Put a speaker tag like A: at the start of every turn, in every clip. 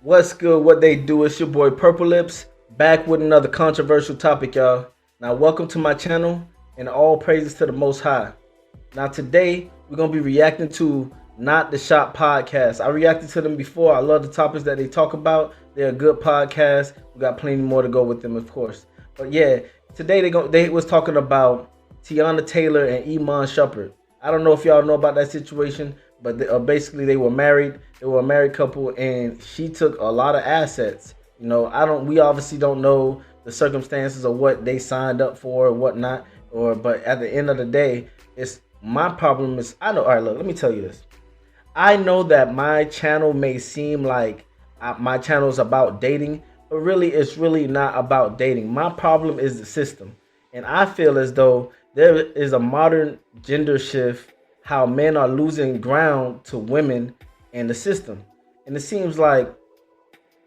A: What's good? What they do? It's your boy Purple Lips back with another controversial topic, y'all. Now, welcome to my channel and all praises to the Most High. Now, today we're gonna be reacting to Not the Shop podcast. I reacted to them before. I love the topics that they talk about. They're a good podcast. We got plenty more to go with them, of course. But yeah, today they was talking about Tiana Taylor and Iman Shumpert. I don't know if y'all know about that situation, but basically they were married. They were a married couple, and she took a lot of assets. You know, I don't. We obviously don't know the circumstances of what they signed up for or whatnot. But at the end of the day, it's my problem is I know. All right, look, let me tell you this. I know that my channel may seem like my channel is about dating, but really it's really not about dating. My problem is the system. And I feel as though there is a modern gender shift, how men are losing ground to women in the system. And it seems like,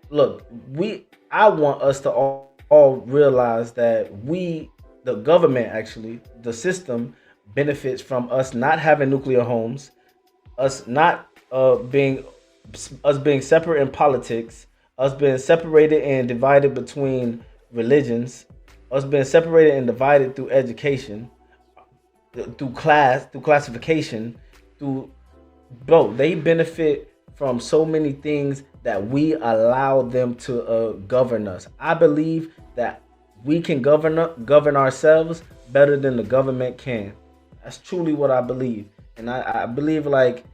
A: look, I want us to all realize that the government actually, the system benefits from us not having nuclear homes, us not being us being separate in politics, us being separated and divided between religions, us being separated and divided through education, through class, through classification, through bro. They benefit from so many things that we allow them to govern us. I believe that we can govern ourselves better than the government can. That's truly what I believe, and I believe like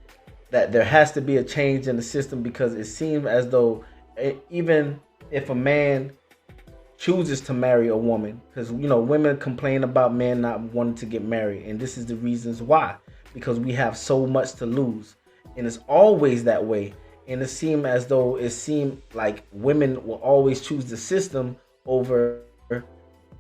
A: that there has to be a change in the system because it seems as though even if a man chooses to marry a woman, because you know women complain about men not wanting to get married, and this is the reasons why, because we have so much to lose, and it's always that way. And it seemed like women will always choose the system over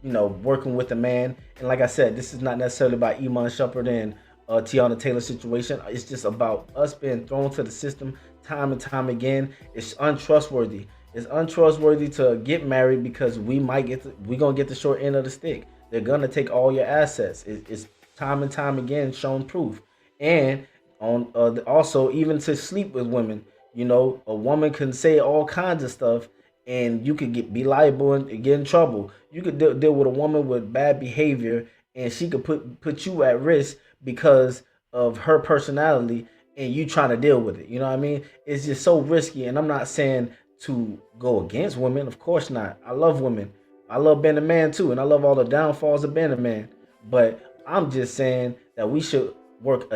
A: working with a man. And like I said, this is not necessarily about Iman Shumpert and Tiana Taylor situation. It's just about us being thrown to the system time and time again. It's untrustworthy. It's untrustworthy to get married because we gonna get the short end of the stick. They're gonna take all your assets. It's time and time again shown proof. And on also even to sleep with women, a woman can say all kinds of stuff, and you could be liable and get in trouble. You could deal with a woman with bad behavior, and she could put you at risk because of her personality, and you trying to deal with it. You know what I mean? It's just so risky. And I'm not saying to go against women. Of course not. I love women. I love being a man too, and I love all the downfalls of being a man. But I'm just saying that we should work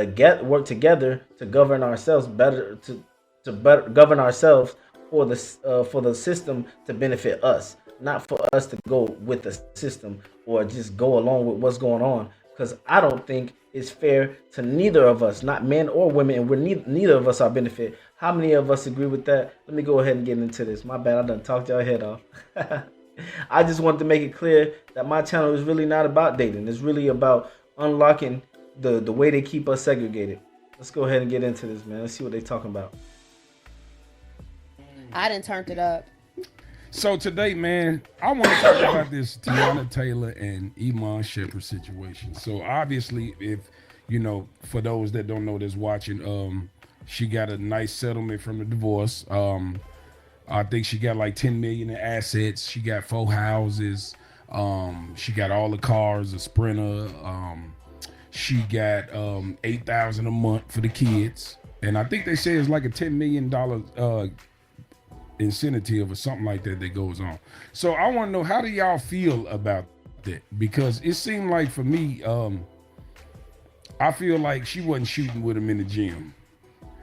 A: together to govern ourselves better, to better govern ourselves for the system to benefit us, not for us to go with the system or just go along with what's going on. Because I don't think it's fair to neither of us, not men or women, and neither of us are benefit. How many of us agree with that? Let me go ahead and get into this. My bad, I done talked y'all head off. I just wanted to make it clear that my channel is really not about dating. It's really about unlocking the way they keep us segregated. Let's go ahead and get into this, man. Let's see what they talking about.
B: I done turned it up.
C: So today, man, I want to talk about this Tiana Taylor and Iman Shumpert situation. So obviously, if for those that don't know that's watching, she got a nice settlement from the divorce. I think she got like 10 million in assets. She got 4 houses. She got all the cars, a Sprinter. She got 8,000 a month for the kids, and I think they say it's like a $10 million incentive or something like that goes on. So I want to know, how do y'all feel about that? Because it seemed like for me, I feel like she wasn't shooting with him in the gym.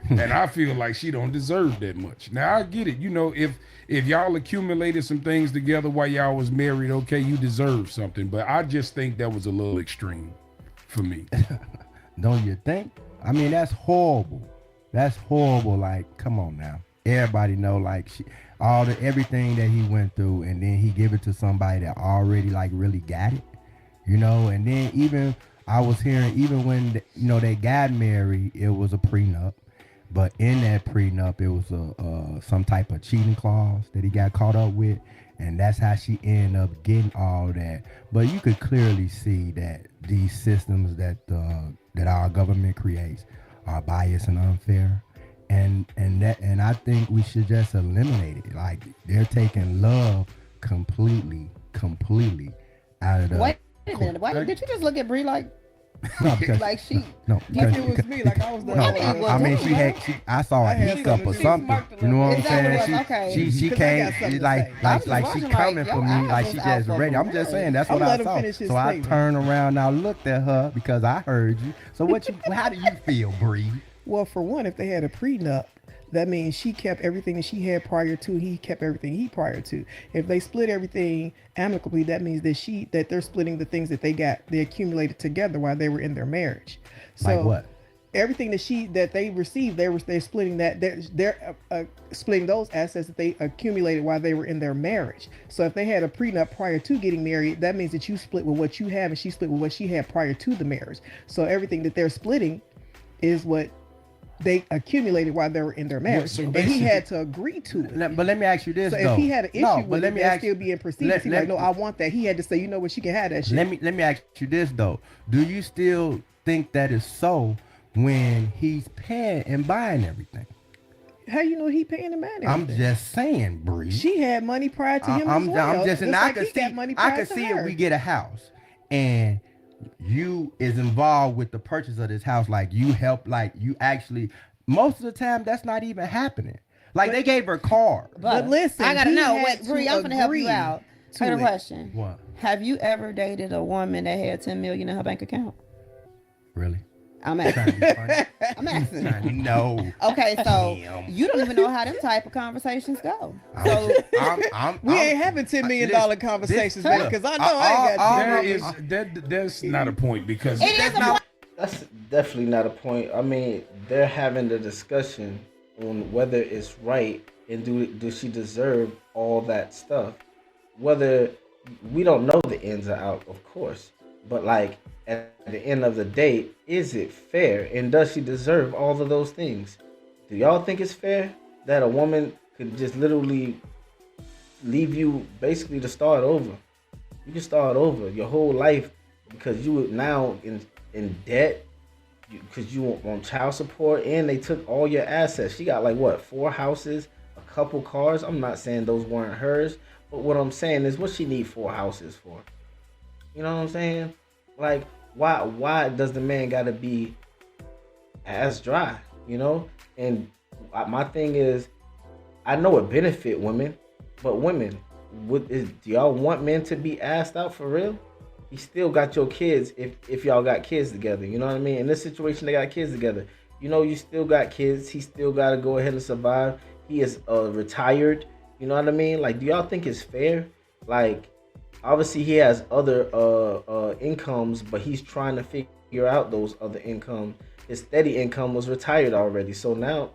C: And I feel like she don't deserve that much. Now I get it, if y'all accumulated some things together while y'all was married, okay, you deserve something. But I just think that was a little extreme for me.
D: Don't you think? I mean, that's horrible. That's horrible. Like, come on now. Everybody know, like, everything that he went through, and then he give it to somebody that already like really got it, And then even I was hearing, even when they got married, it was a prenup, but in that prenup, it was some type of cheating clause that he got caught up with, and that's how she ended up getting all that. But you could clearly see that these systems that our government creates are biased and unfair. and I think we should just eliminate it. Like they're taking love completely out of the.
B: Wait a minute. Why did you just look at Bree like
D: No, because,
B: like she?
D: no,
E: Like
D: because,
E: it was me, like I was the
D: no,
B: I mean,
E: only
B: well,
D: I mean,
B: too,
D: she
B: right?
D: had. I saw a
E: I had
D: hiccup or
E: something to do.
D: something. You know what I'm
B: Is that what it
D: saying?
B: was? Okay.
D: She
E: 'Cause I got
D: came
E: something to
D: like
E: say.
B: I'm just
D: she
B: watching
D: coming
B: like,
D: for
B: your
D: me like
B: eyes
D: she
B: is
D: just
B: out
D: ready.
B: for
D: I'm just
B: real.
D: saying that's
E: I'm
D: what I
E: letting him
D: saw.
E: finish his
D: So I
E: statement.
D: turned around and I looked at her because I heard you. So what you? How do you feel, Bree?
E: Well, for one, if they had a prenup, that means she kept everything that she had prior to. He kept everything he prior to. If they split everything amicably, that means that they're splitting the things that they accumulated together while they were in their marriage. So
D: Like what?
E: everything that they received, they're splitting that. They're splitting those assets that they accumulated while they were in their marriage. So if they had a prenup prior to getting married, that means that you split with what you have and she split with what she had prior to the marriage. So everything that they're splitting is what they accumulated while they were in their marriage,
C: so
E: and he had to agree to it.
D: But let me ask you this
E: So
D: though.
E: if he had an issue
D: No,
E: with
D: but
E: it,
D: let me
E: that'd
D: ask
E: still be in proceedings. He's like, no, I want that. He had to say, you know what, she can have that shit.
D: Let me ask you this though. Do you still think that is so when he's paying and buying everything?
E: How you know he paying the man?
D: I'm just saying, Bree.
E: She had money prior to him as well.
D: I'm just, and
E: Just
D: I
E: like
D: can
E: he got
D: see,
E: money
D: I
E: prior
D: can
E: to
D: see
E: her.
D: if we get a house and you is involved with the purchase of this house, like you help, like you actually. Most of the time, that's not even happening. Like they gave her cars.
E: But listen,
B: I gotta
E: he
B: know.
E: had
B: Wait, Bree,
E: to
B: I'm gonna help
E: agree
B: you out.
E: to
B: I got a
E: it.
B: question.
D: What?
B: Have you ever dated a woman that had 10 million in her bank account?
D: Really?
B: I'm
D: Trying
B: asking.
D: to be funny?
B: I'm asking.
D: Trying to know.
B: Okay, so
D: Damn.
B: you don't even know how them type of conversations go.
D: So
E: We ain't having $10 million conversations, man, because I know I ain't got
C: That's not a point because
B: It is a point.
A: That's definitely not a point. I mean, they're having the discussion on whether it's right and do she deserve all that stuff. Whether we don't know the ins and out, of course, but like at the end of the day, is it fair and does she deserve all of those things? Do y'all think it's fair that a woman could just literally leave you basically to start over? You can start over your whole life because you now in debt because you want child support and they took all your assets. She got like what, 4 houses, a couple cars. I'm not saying those weren't hers, but what I'm saying is what she need 4 houses for. You know what I'm saying? Like why does the man gotta be ass dry? You know? And my thing is, I know it benefit women, but women, do y'all want men to be assed out for real? You still got your kids if y'all got kids together. You know what I mean? In this situation, they got kids together. You know, you still got kids. He still got to go ahead and survive. He is retired. You know what I mean? Like, do y'all think it's fair? Like, obviously he has other incomes, but he's trying to figure out those other incomes. His steady income was retired already. So now,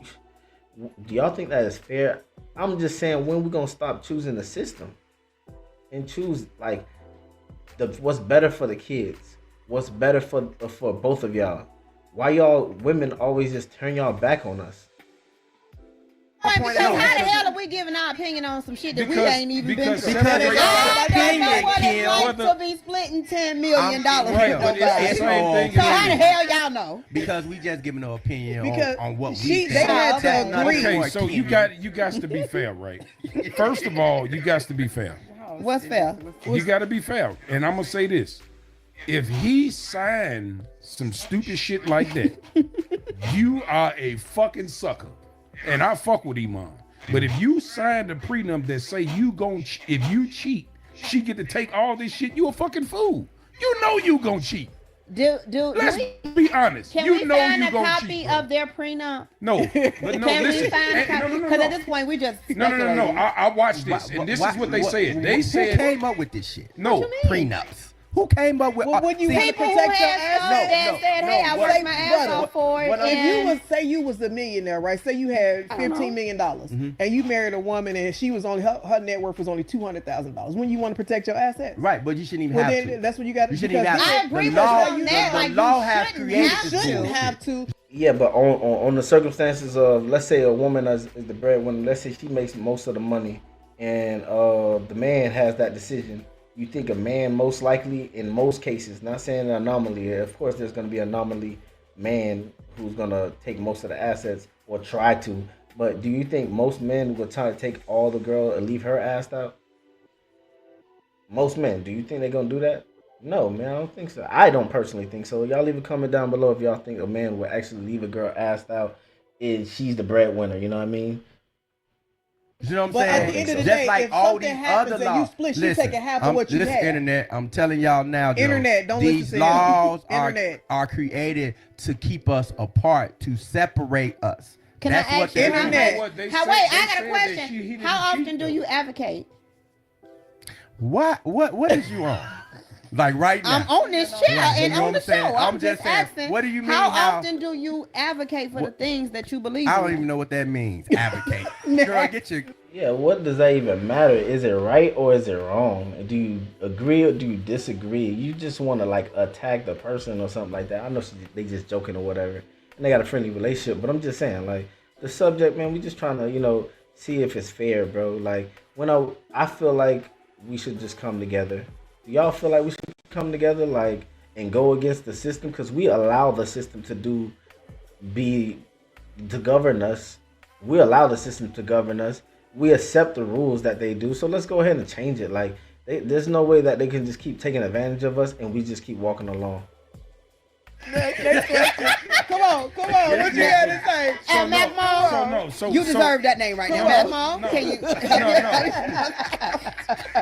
A: do y'all think that is fair? I'm just saying, when we gonna stop choosing the system and choose like what's better for the kids? What's better for both of y'all? Why y'all women always just turn y'all back on us?
B: Right, because how the hell are we giving our opinion on some shit that we ain't even been
C: because
B: through?
C: separate-
B: I don't know what
D: Kim,
B: it's like
C: whether-
B: to be splitting $10 million with
C: Right, but it's the
B: nobody.
C: same thing.
B: So how the hell y'all know?
D: Because we just giving an opinion
E: Because
D: on what we
E: they
D: think.
E: had to
B: Okay.
E: agree.
C: Okay, so you got to be fair, right? First of all, you got to be fair.
B: What's fair?
C: You got to be fair. And I'm gonna say this: if he signed some stupid shit like that, you are a fucking sucker. And I fuck with Iman. But if you signed a prenup that say if you cheat, she get to take all this shit, you a fucking fool. You know you gonna cheat. Let's be honest.
B: Can
C: You
B: we
C: know
B: find
C: you
B: a
C: gonna
B: copy
C: cheat.
B: of their prenup?
C: No, but no,
B: Can
C: listen.
B: we find a copy?
C: No,
B: Because at this point we just
C: No.
B: speculating.
C: I watched this, and this is what they said. They
D: Who
C: said
D: came up with this shit?
C: no.
D: Prenups. Who came up with?
E: Well, when you want to
B: People who
E: protect your
B: had stuff
E: assets.
B: that said, hey, I worked my ass off for it.
E: If
B: and-
E: you say you was a millionaire, right? Say you had $15 million and you married a woman and she was only her net worth was only $200,000. When you want to protect your assets,
D: Right, but you shouldn't even
E: well
D: have
E: then
D: to.
E: that's what you got to.
D: You shouldn't even have to.
B: I agree
D: The
B: with
D: law-
B: you on that.
D: the
B: Like,
D: law
B: you
D: has
B: shouldn't
D: created
B: have
D: this
B: to.
E: shouldn't
D: bullshit.
E: have to.
A: Yeah, but on the circumstances of, let's say a woman is the breadwinner, let's say she makes most of the money and the man has that decision. You think a man most likely, in most cases, not saying an anomaly, of course there's going to be an anomaly man who's gonna take most of the assets or try to. But do you think most men would try to take all the girl and leave her ass out? Most men, do you think they're gonna do that? No, man, I don't think so. I don't personally think so. Y'all leave a comment down below if y'all think a man would actually leave a girl assed out if she's the breadwinner. You know what I mean?
D: You know what I'm
E: But
D: saying?
E: at the end of the
D: Just
E: day,
D: like
E: if
D: all
E: something
D: these
E: happens
D: other
E: and you
D: laws.
E: split, she taking half of what you
D: listen,
E: have.
D: internet, I'm telling y'all now, Joe,
E: Internet, don't
D: these
E: listen to
D: laws
E: internet.
D: are created to keep us apart, to separate us.
B: Can
D: That's
B: I
D: what
B: ask you?
D: they
E: Internet.
D: do.
C: You know what they
B: How?
C: said-
B: Wait,
C: they
B: I got
C: said
B: a
C: that
B: question.
C: he didn't
B: How
C: cheat,
B: often do
C: though.
B: you advocate?
D: What is you on? Like right now.
B: I'm on this chair
D: Right,
B: and
D: you know
B: on
D: what
B: the
D: I'm saying?
B: show.
D: I'm
B: I'm
D: just
B: just
D: saying,
B: asking.
D: what do you mean
B: How
D: how-
B: often do you advocate for the things that you believe
D: I
B: in?
D: don't even know what that means. Advocate. Girl, get your
A: Yeah, what does that even matter? Is it right or is it wrong? Do you agree or do you disagree? You just want to like attack the person or something like that. I know they just joking or whatever, and they got a friendly relationship. But I'm just saying, like the subject, man. We just trying to, see if it's fair, bro. Like when I feel like we should just come together. Do y'all feel like we should come together, like, and go against the system? Because we allow the system to govern us. We allow the system to govern us. We accept the rules that they do. So let's go ahead and change it. Like, there's no way that they can just keep taking advantage of us and we just keep walking along.
E: Next question. Come on. What you got to say?
B: And Mac Mo, you deserve that name right now. Mac Mo,
C: no,
B: can you?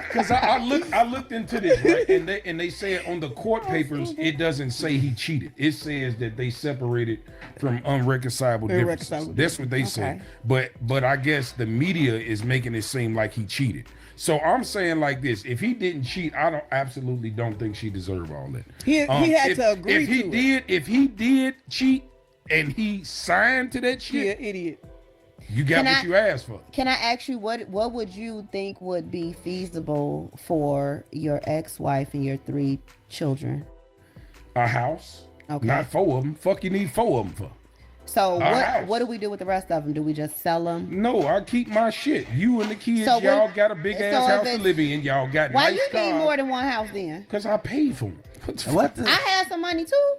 C: Because I looked into this, right? And they said on the court papers it doesn't say he cheated. It says that they separated from unreconcilable differences. That's what they say. But I guess the media is making it seem like he cheated. So I'm saying like this: if he didn't cheat, I absolutely don't think she deserved all that.
E: He had to agree
C: if he
E: to
C: did, If he did cheat and he signed to that
E: He
C: shit,
E: an idiot.
C: you got what you asked for.
B: Can I ask you what would you think would be feasible for your ex-wife and your 3 children?
C: A house,
B: Okay.
C: not 4 of them. Fuck, you need 4 of them for?
B: So
C: house.
B: what do we do with the rest of them? Do we just sell them?
C: No, I keep my shit. You and the kids,
B: So
C: y'all
B: what-
C: got a big
B: so
C: ass
B: if
C: house to
B: it's-
C: live in. Y'all got
B: Why
C: nice
B: you need
C: cars.
B: more than one house then?
C: Because I paid for them.
D: what the
B: I had some money too.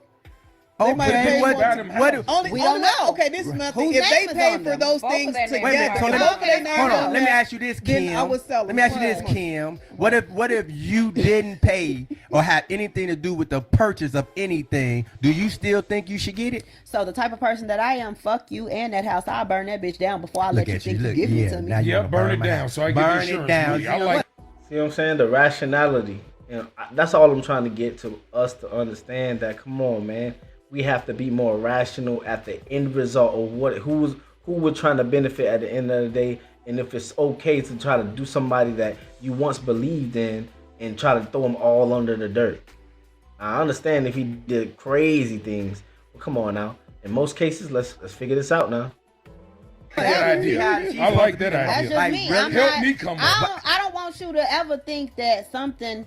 E: They might have paid
B: We don't know.
E: Okay, this is nothing.
B: Whose
E: If they
B: name is
E: paid
B: on
E: for
B: them?
E: those
F: Both of
E: things
F: their names.
E: together,
D: Wait a minute, so
E: if
D: let
E: both of their names
D: hold
E: on
D: on. Let me
E: there,
D: ask you this,
E: then
D: Kim.
E: I would sell them.
D: Let me ask you this, Kim. What if you didn't pay or have anything to do with the purchase of anything? Do you still think you should get it?
B: So the type of person that I am, fuck you and that house. I'll burn that bitch down before I let
D: Look
B: you
D: at you.
B: think you
D: Look,
B: give it
D: yeah.
B: to me.
D: Now you
C: Yeah,
D: wanna
C: burn it
D: my
C: down
D: house.
C: so I get
D: burn
C: insurance
D: it down.
C: money. I like.
A: See what I'm saying? The rationality. That's all I'm trying to get to us to understand that, come on, man. We have to be more rational at the end result of who we're trying to benefit at the end of the day. And if it's okay to try to do somebody that you once believed in and try to throw them all under the dirt. I understand if he did crazy things. Well, come on now. In most cases, let's figure this out now.
C: That idea. I like that
B: That's
C: idea.
B: just
D: Like,
B: me.
D: really?
B: I'm
C: Help
B: not,
C: me come up.
B: I don't want you to ever think that something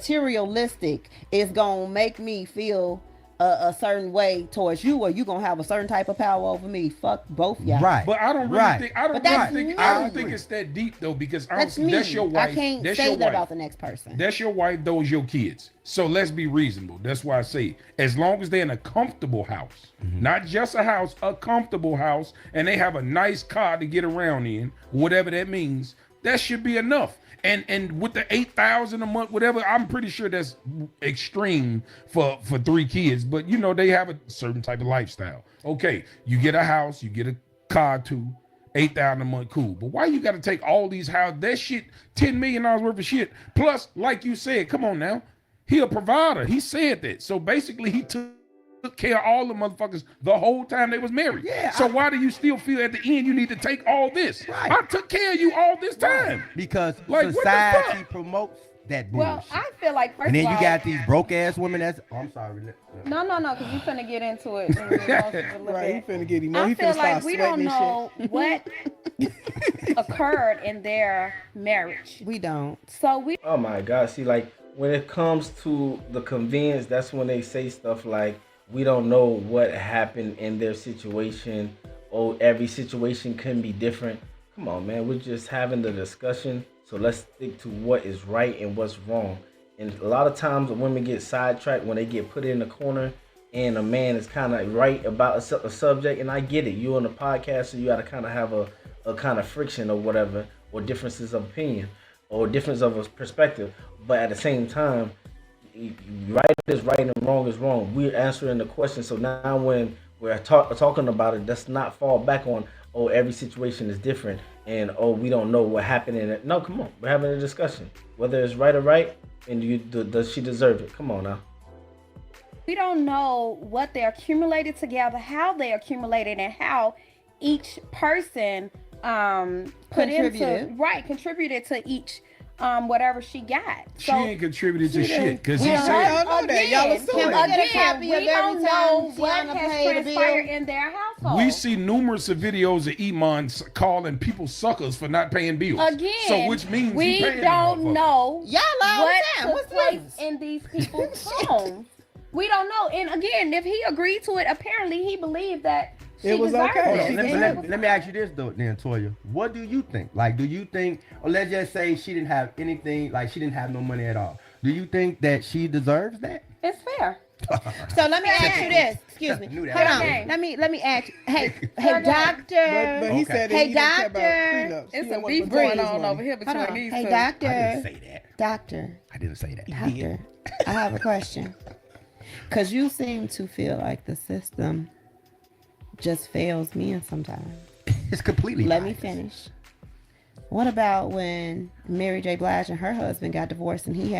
B: materialistic is gonna make me feel a certain way towards you, or you gonna have a certain type of power over me. Fuck both y'all.
D: Right.
C: But I don't really
D: Right.
C: think I don't
B: But that's
C: really think
B: me.
C: I don't think it's that deep though, because
B: That's me.
C: that's your wife.
B: I can't
C: that's
B: say
C: your
B: that
C: wife.
B: about the next person.
C: That's your wife, those your kids. So let's be reasonable. That's why I say, as long as they're in a comfortable house, not just a house, a comfortable house, and they have a nice car to get around in, whatever that means, that should be enough. And with the $8,000 a month, whatever, I'm pretty sure that's extreme for 3 kids. But they have a certain type of lifestyle. Okay, you get a house, you get a car too. $8,000 a month, cool. But why you got to take all these houses? That shit, $10 million worth of shit. Plus, like you said, come on now, he a provider. He said that. So basically, he took care of all the motherfuckers the whole time they was married.
D: Yeah,
C: So why do you still feel at the end you need to take all this?
D: Right.
C: I took care of you all this time.
D: Because
C: Like, what the
D: society
C: fuck?
D: promotes that bullshit.
F: Well, I feel like first
D: and then
F: of
D: you
F: all,
D: got these broke ass women that's I'm sorry.
F: no, because you finna get into it. And emotions a little
E: Right, he
F: bit.
E: finna get emotional.
F: I
E: He
F: feel
E: finna start
F: like we
E: sweating
F: don't know what occurred in their marriage.
B: We don't.
F: So we
A: Oh my God. See, like when it comes to the convenience, that's when they say stuff like, we don't know what happened in their situation. Oh, every situation can be different. Come on, man. We're just having the discussion. So let's stick to what is right and what's wrong. And a lot of times women get sidetracked when they get put in the corner and a man is kind of right about a subject, and I get it. You on the podcast, so you got to kind of have a kind of friction or whatever, or differences of opinion, or difference of a perspective. But at the same time, right is right and wrong is wrong. We're answering the question. So now when we're talking about it, let's not fall back on, oh, every situation is different, and oh, we don't know what happened in it. No, come on, we're having a discussion. Whether it's right or right, and does she deserve it? Come on now.
F: We don't know what they accumulated together, how they accumulated, and how each person contributed to each whatever she got.
C: She ain't contributed to shit because he
E: We
C: said.
E: don't know that. Y'all assuming.
F: We don't know what has transpired in their household.
C: We see numerous of videos of Iman calling people suckers for not paying bills.
F: Again,
C: so which means he
F: we
C: paying
F: don't
C: them motherfuckers.
F: know
B: Y'all lie all
F: what
B: the time.
F: took
B: What's the
F: place
B: difference?
F: in these people's homes. We don't know. And again, if he agreed to it, apparently he believed that she
E: It was
F: deserved
E: okay.
F: it.
D: Let me ask you this though, then Toya. What do you think? Like, do you think, or let's just say she didn't have anything, like she didn't have no money at all. Do you think that she deserves that?
F: It's fair.
B: So let me ask you this. Excuse me.
D: Knew that.
B: Hold on.
F: Okay.
B: Let me ask you. Hey,
F: Okay.
B: doctor.
E: But he
D: Okay.
E: said that
B: Hey,
E: he didn't care about
B: doctor.
E: prenups. He
F: It's
E: don't
F: a
E: want
F: beef
E: to
F: going
E: pay his
F: on
E: money.
F: over here
B: Hold
F: between
B: on.
F: these
B: Hey,
F: two.
B: doctor.
D: I didn't say that.
B: Doctor.
D: I didn't say that.
B: Doctor. I have a question. Cause you seem to feel like the system just fails men sometimes.
D: It's completely.
B: Let me
D: biased.
B: finish. What about when Mary J. Blige and her husband got divorced and she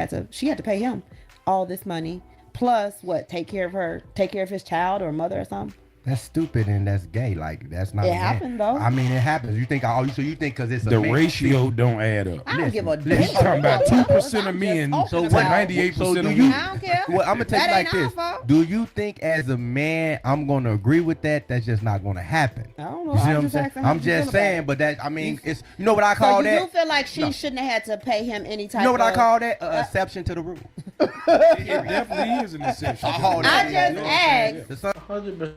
B: had to pay him all this money plus what, take care of his child or mother or something?
D: That's stupid and that's gay. Like that's not.
B: It
D: a man.
B: happened, though.
D: I mean, it happens. You think? Oh, so you think because it's a
C: The
D: man.
C: ratio don't add up.
B: I don't give a
D: listen,
B: damn.
C: He's talking about 2% of
B: I'm
C: men
B: just
C: to
B: talking about-
C: 98%
D: So do
C: of
D: you-
C: women.
B: I don't care.
D: Well, I'm gonna tell you
B: That
D: like
B: ain't our
D: this.
B: fault.
D: Do you think as a man I'm gonna agree with that? That's just not gonna happen.
B: I don't know.
D: You see
B: I'm
D: what I'm
B: just
D: saying?
B: asking how
D: I'm
B: you
D: just
B: feel about
D: saying,
B: it.
D: but that I mean, it's you know what I
B: So
D: call
B: you
D: that?
B: do feel like she
D: No.
B: shouldn't have had to pay him any type
D: You know what I
B: of...
D: call that? Exception to the rule.
C: It definitely is an exception.
D: Oh,
B: I
D: that-
B: just asked.
D: The son-
A: 100%.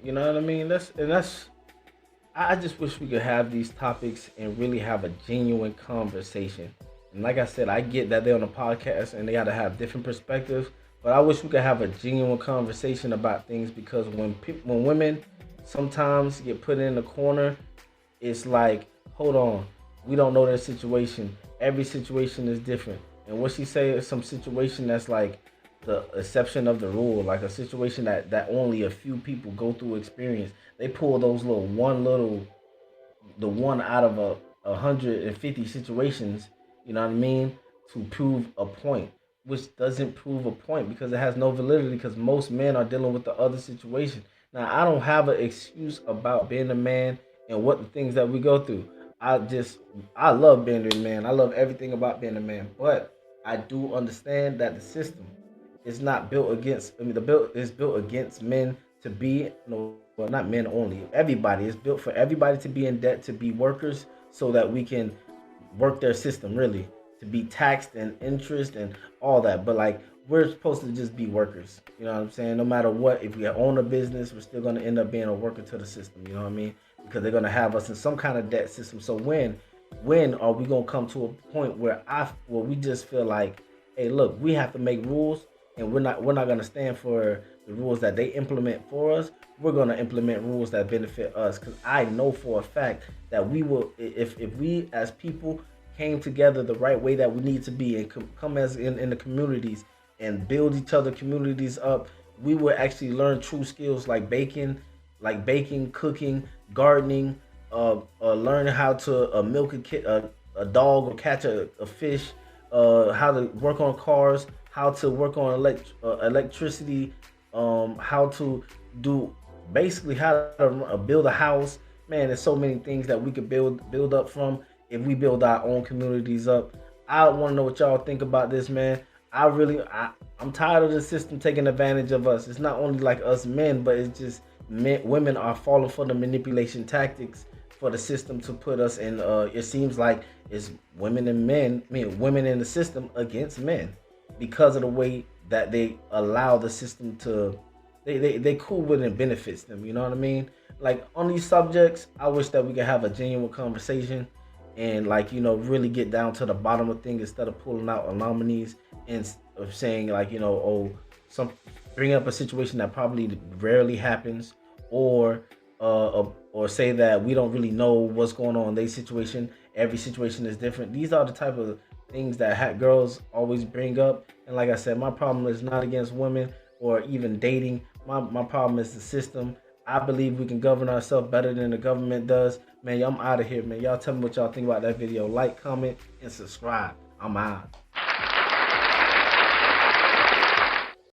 A: You know what I mean? That's. I just wish we could have these topics and really have a genuine conversation. And like I said, I get that they're on a podcast and they got to have different perspectives. But I wish we could have a genuine conversation about things because when women sometimes get put in the corner, it's like, hold on, we don't know their situation. Every situation is different. And what she say is some situation that's like the exception of the rule, like a situation that only a few people go through experience. They pull those the one out of 150 situations, you know what I mean, to prove a point, which doesn't prove a point because it has no validity because most men are dealing with the other situation. Now, I don't have an excuse about being a man and what the things that we go through. I love being a man. I love everything about being a man, but I do understand that the system is not built against, the built is built against men to be, well, not men only. Everybody is built for everybody to be in debt, to be workers, so that we can work their system. Really, to be taxed and interest and all that. But like we're supposed to just be workers. You know what I'm saying? No matter what, if we own a business, we're still gonna end up being a worker to the system. You know what I mean? Because they're gonna have us in some kind of debt system. So when are we gonna come to a point where we just feel like, hey, look, we have to make rules, and we're not gonna stand for the rules that they implement for us. We're gonna implement rules that benefit us. Because I know for a fact that we will, if we as people came together the right way that we need to be and come as in the communities and build each other communities up, we will actually learn true skills like baking, cooking, gardening, learn how to milk a dog or catch a fish, how to work on cars, how to work on electricity, how to do basically how to build a house. Man, there's so many things that we could build up from if we build our own communities up. I want to know what y'all think about this, man. I'm tired of the system taking advantage of us. It's not only like us men, but it's just women are falling for the manipulation tactics for the system to put us in. It seems like it's women and men, women in the system against men because of the way that they allow the system to. They cool with it and benefits them. You know what I mean? Like on these subjects, I wish that we could have a genuine conversation and really get down to the bottom of things instead of pulling out anomalies and of saying bring up a situation that probably rarely happens, or say that we don't really know what's going on in their situation. Every situation is different. These are the type of things that girls always bring up. And like I said, my problem is not against women or even dating. My problem is the system. I believe we can govern ourselves better than the government does. Man, I'm out of here, man. Y'all tell me what y'all think about that video. Like, comment, and subscribe. I'm out.